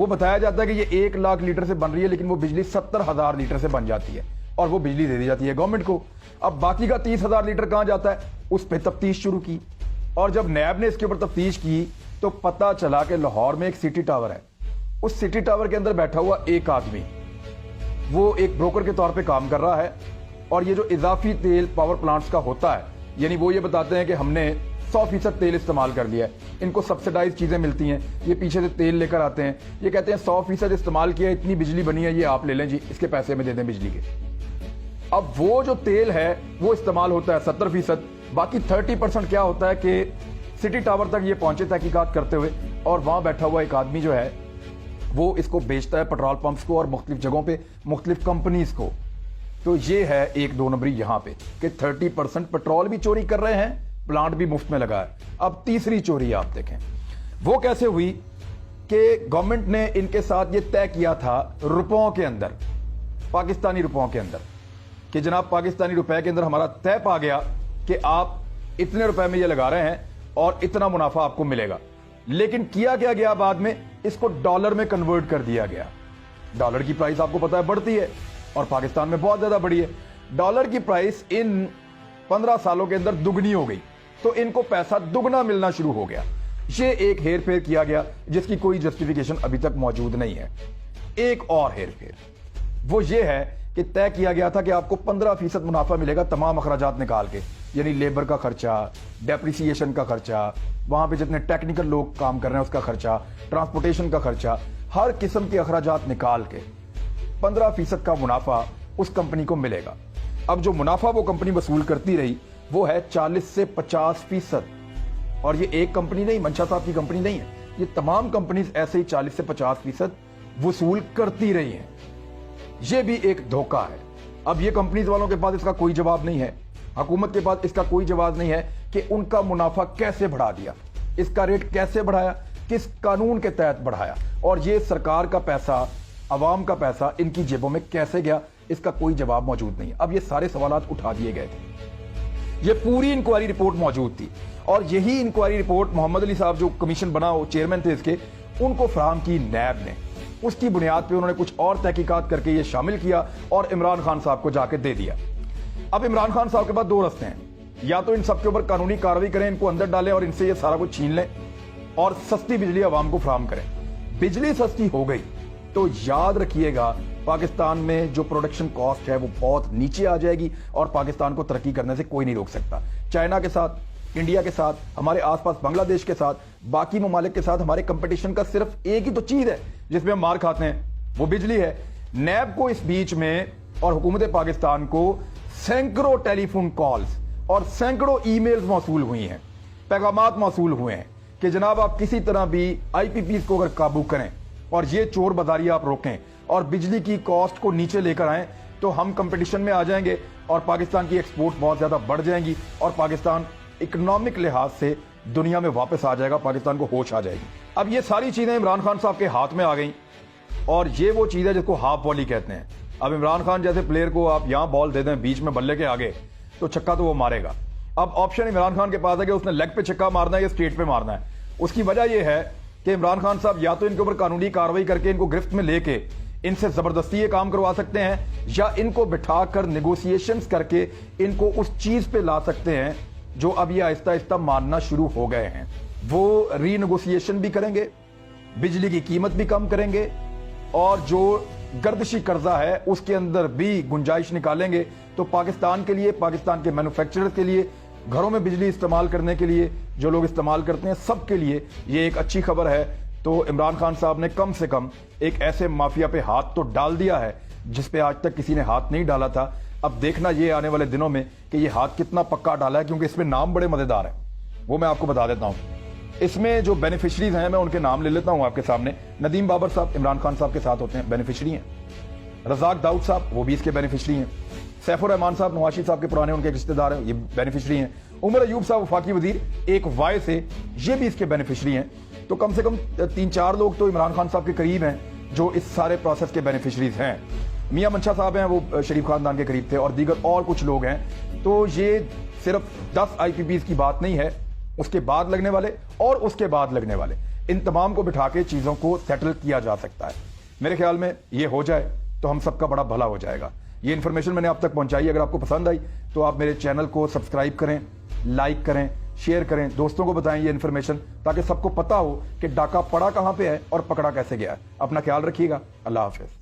وہ بتایا جاتا ہے کہ یہ 1 لاکھ لیٹر سے بن رہی ہے لیکن وہ بجلی 70,000 لیٹر سے بن جاتی ہے اور وہ بجلی دے دی جاتی ہے گورنمنٹ کو. اب باقی کا 30,000 لیٹر کہاں جاتا ہے؟ اس پہ تفتیش شروع کی اور جب نیب نے اس کے اوپر تفتیش کی تو پتا چلا کہ لاہور میں ایک سٹی ٹاور ہے. اس سٹی ٹاور کے اندر بیٹھا ہوا ایک آدمی وہ ایک بروکر کے طور پہ کام کر رہا ہے اور یہ جو اضافی تیل پاور پلانٹس کا ہوتا ہے یعنی وہ یہ بتاتے ہیں کہ ہم نے 100% تیل استعمال کر لیا ہے, ان کو سبسڈائز چیزیں ملتی ہیں, یہ پیچھے سے تیل لے کر آتے ہیں, یہ کہتے ہیں 100% استعمال کیا, اتنی بجلی بنی ہے, یہ آپ لے لیں جی, اس کے پیسے میں دے دیں بجلی کے. اب وہ جو تیل ہے وہ استعمال ہوتا ہے 70%, باقی 30% کیا ہوتا ہے کہ سٹی ٹاور تک یہ پہنچے تحقیقات کرتے ہوئے اور وہاں بیٹھا ہوا ایک آدمی جو ہے وہ اس کو بیچتا ہے پیٹرول پمپس کو اور مختلف جگہوں پہ مختلف کمپنیز کو. تو یہ ہے 1-2 نمبری یہاں پہ کہ 30% پیٹرول بھی چوری کر رہے ہیں, پلانٹ بھی مفت میں لگا ہے. اب تیسری چوری آپ دیکھیں وہ کیسے ہوئی کہ گورنمنٹ نے ان کے ساتھ یہ طے کیا تھا روپوں کے اندر, پاکستانی روپوں کے اندر, کہ جناب پاکستانی روپے کے اندر ہمارا طے پا گیا کہ آپ اتنے روپے میں یہ لگا رہے ہیں اور اتنا منافع آپ کو ملے گا. لیکن کیا گیا بعد میں اس کو ڈالر میں کنورٹ کر دیا گیا. ڈالر کی پرائس آپ کو پتا ہے بڑھتی ہے اور پاکستان میں بہت زیادہ بڑھی ہے. ڈالر کی پرائس ان 15 سالوں کے اندر دگنی ہو گئی تو ان کو پیسہ دگنا ملنا شروع ہو گیا. یہ ایک ہیر پھیر کیا گیا جس کی کوئی جسٹیفیکیشن ابھی تک موجود نہیں ہے. ایک اور ہیر پھیر وہ یہ ہے کہ طے کیا گیا تھا کہ آپ کو 15% منافع ملے گا تمام اخراجات نکال کے, یعنی لیبر کا خرچہ, ڈیپریسیشن کا خرچہ, وہاں پہ جتنے ٹیکنیکل لوگ کام کر رہے ہیں اس کا خرچہ, ٹرانسپورٹیشن کا خرچہ, ہر قسم کے اخراجات نکال کے 15% کا منافع اس کمپنی کو ملے گا. اب جو منافع وہ کمپنی وصول کرتی رہی وہ ہے 40 سے 50%, اور یہ ایک کمپنی نہیں, منشا صاحب کی کمپنی نہیں ہے, یہ تمام کمپنیز ایسے ہی 40 سے 50% وصول کرتی رہی ہیں. یہ بھی ایک دھوکہ ہے. اب یہ کمپنیز والوں کے پاس اس کا کوئی جواب نہیں ہے, حکومت کے پاس اس کا کوئی جواز نہیں ہے کہ ان کا منافع کیسے بڑھا دیا, اس کا ریٹ کیسے بڑھایا, کس قانون کے تحت بڑھایا, اور یہ سرکار کا پیسہ, عوام کا پیسہ ان کی جیبوں میں کیسے گیا, اس کا کوئی جواب موجود نہیں. اب یہ سارے سوالات اٹھا دیے گئے تھے. یہ پوری انکوائری رپورٹ موجود تھی اور یہی انکوائری رپورٹ محمد علی صاحب جو کمیشن بنا, وہ چیئرمین تھے اس کے, ان کو فراہم کی نیب نے. اس کی بنیاد پہ انہوں نے کچھ اور تحقیقات کر کے یہ شامل کیا اور عمران خان صاحب کو جا کے دے دیا. اب عمران خان صاحب کے پاس 2 رستے ہیں, یا تو ان سب کے اوپر قانونی کارروائی کریں, ان کو اندر ڈالیں اور ان سے یہ سارا کچھ چھین لیں اور سستی بجلی عوام کو فراہم کریں. بجلی سستی ہو گئی تو یاد رکھیے گا پاکستان میں جو پروڈکشن کاسٹ ہے وہ بہت نیچے آ جائے گی اور پاکستان کو ترقی کرنے سے کوئی نہیں روک سکتا. چائنا کے ساتھ, انڈیا کے ساتھ, ہمارے آس پاس بنگلہ دیش کے ساتھ, باقی ممالک کے ساتھ ہمارے کمپٹیشن کا صرف ایک ہی تو چیز ہے جس میں ہم مار کھاتے ہیں, وہ بجلی ہے. نیب کو اس بیچ میں اور حکومت پاکستان کو سینکڑوں ٹیلی فون کالز اور سینکڑوں ای میلز موصول ہوئی ہیں, پیغامات موصول ہوئے ہیں کہ جناب آپ کسی طرح بھی آئی پی پیز کو اگر قابو کریں اور یہ چور بازاری آپ روکیں اور بجلی کی کاسٹ کو نیچے لے کر آئیں تو ہم کمپٹیشن میں آ جائیں گے اور پاکستان کی ایکسپورٹ بہت زیادہ بڑھ جائیں گی اور پاکستان اکنامک لحاظ سے دنیا میں واپس آ جائے گا, پاکستان کو ہوش آ جائے گی. اب یہ ساری چیزیں عمران خان صاحب کے ہاتھ میں آ گئیں اور یہ وہ چیز ہے جس کو ہاف والی کہتے ہیں. اب عمران خان جیسے پلیئر کو آپ یہاں بال دے دیں بیچ میں بلے کے آگے تو چھکا تو وہ مارے گا. اب آپشن عمران خان کے پاس ہے کہ اس نے لیگ پہ چھکا مارنا ہے یا اسٹریٹ پہ مارنا ہے. اس کی وجہ یہ ہے کہ عمران خان صاحب یا تو ان کے اوپر قانونی کارروائی کر کے ان کو گرفت میں لے کے ان سے زبردستی یہ کام کروا سکتے ہیں, یا ان کو بٹھا کر نیگوسیشنز کر کے ان کو اس چیز پہ لا سکتے ہیں جو اب یہ آہستہ آہستہ ماننا شروع ہو گئے ہیں. وہ ری نیگوسیشن بھی کریں گے, بجلی کی قیمت بھی کم کریں گے اور جو گردشی قرضہ ہے اس کے اندر بھی گنجائش نکالیں گے. تو پاکستان کے لیے, پاکستان کے مینوفیکچررز کے لیے, گھروں میں بجلی استعمال کرنے کے لیے جو لوگ استعمال کرتے ہیں, سب کے لیے یہ ایک اچھی خبر ہے. تو عمران خان صاحب نے کم سے کم ایک ایسے مافیا پہ ہاتھ تو ڈال دیا ہے جس پہ آج تک کسی نے ہاتھ نہیں ڈالا تھا. اب دیکھنا یہ آنے والے دنوں میں کہ یہ ہاتھ کتنا پکا ڈالا ہے, کیونکہ اس میں نام بڑے مزیدار ہیں, وہ میں آپ کو بتا دیتا ہوں. اس میں جو بینیفیشریز ہیں میں ان کے نام لے لیتا ہوں آپ کے سامنے. ندیم بابر صاحب عمران خان صاحب کے ساتھ ہوتے ہیں, بینیفیشری ہیں. رزاق داؤد صاحب وہ بھی اس کے بینیفیشری ہیں. سیف الرحمان صاحب نواز صاحب کے پرانے ان کے رشتہ دار ہیں, یہ بینیفیشری ہیں. عمر ایوب صاحب وفاقی وزیر ایک وائے سے, یہ بھی اس کے بینیفیشری ہیں. تو کم سے کم 3-4 لوگ تو عمران خان صاحب کے قریب ہیں جو اس سارے پروسیس کے بینیفیشریز ہیں. میاں منشا صاحب ہیں, وہ شریف خاندان کے قریب تھے, اور دیگر اور کچھ لوگ ہیں. تو یہ صرف 10 آئی پی پیز کی بات نہیں ہے, اس کے بعد لگنے والے اور اس کے بعد لگنے والے ان تمام کو بٹھا کے چیزوں کو سیٹل کیا جا سکتا ہے. میرے خیال میں یہ ہو جائے تو ہم سب کا بڑا بھلا ہو جائے گا. یہ انفارمیشن میں نے آپ تک پہنچائی. اگر آپ کو پسند آئی تو آپ میرے چینل کو سبسکرائب کریں, لائک کریں, شیئر کریں, دوستوں کو بتائیں یہ انفارمیشن, تاکہ سب کو پتا ہو کہ ڈاکہ پڑا کہاں پہ ہے اور پکڑا کیسے گیا ہے. اپنا خیال رکھیے گا. اللہ حافظ.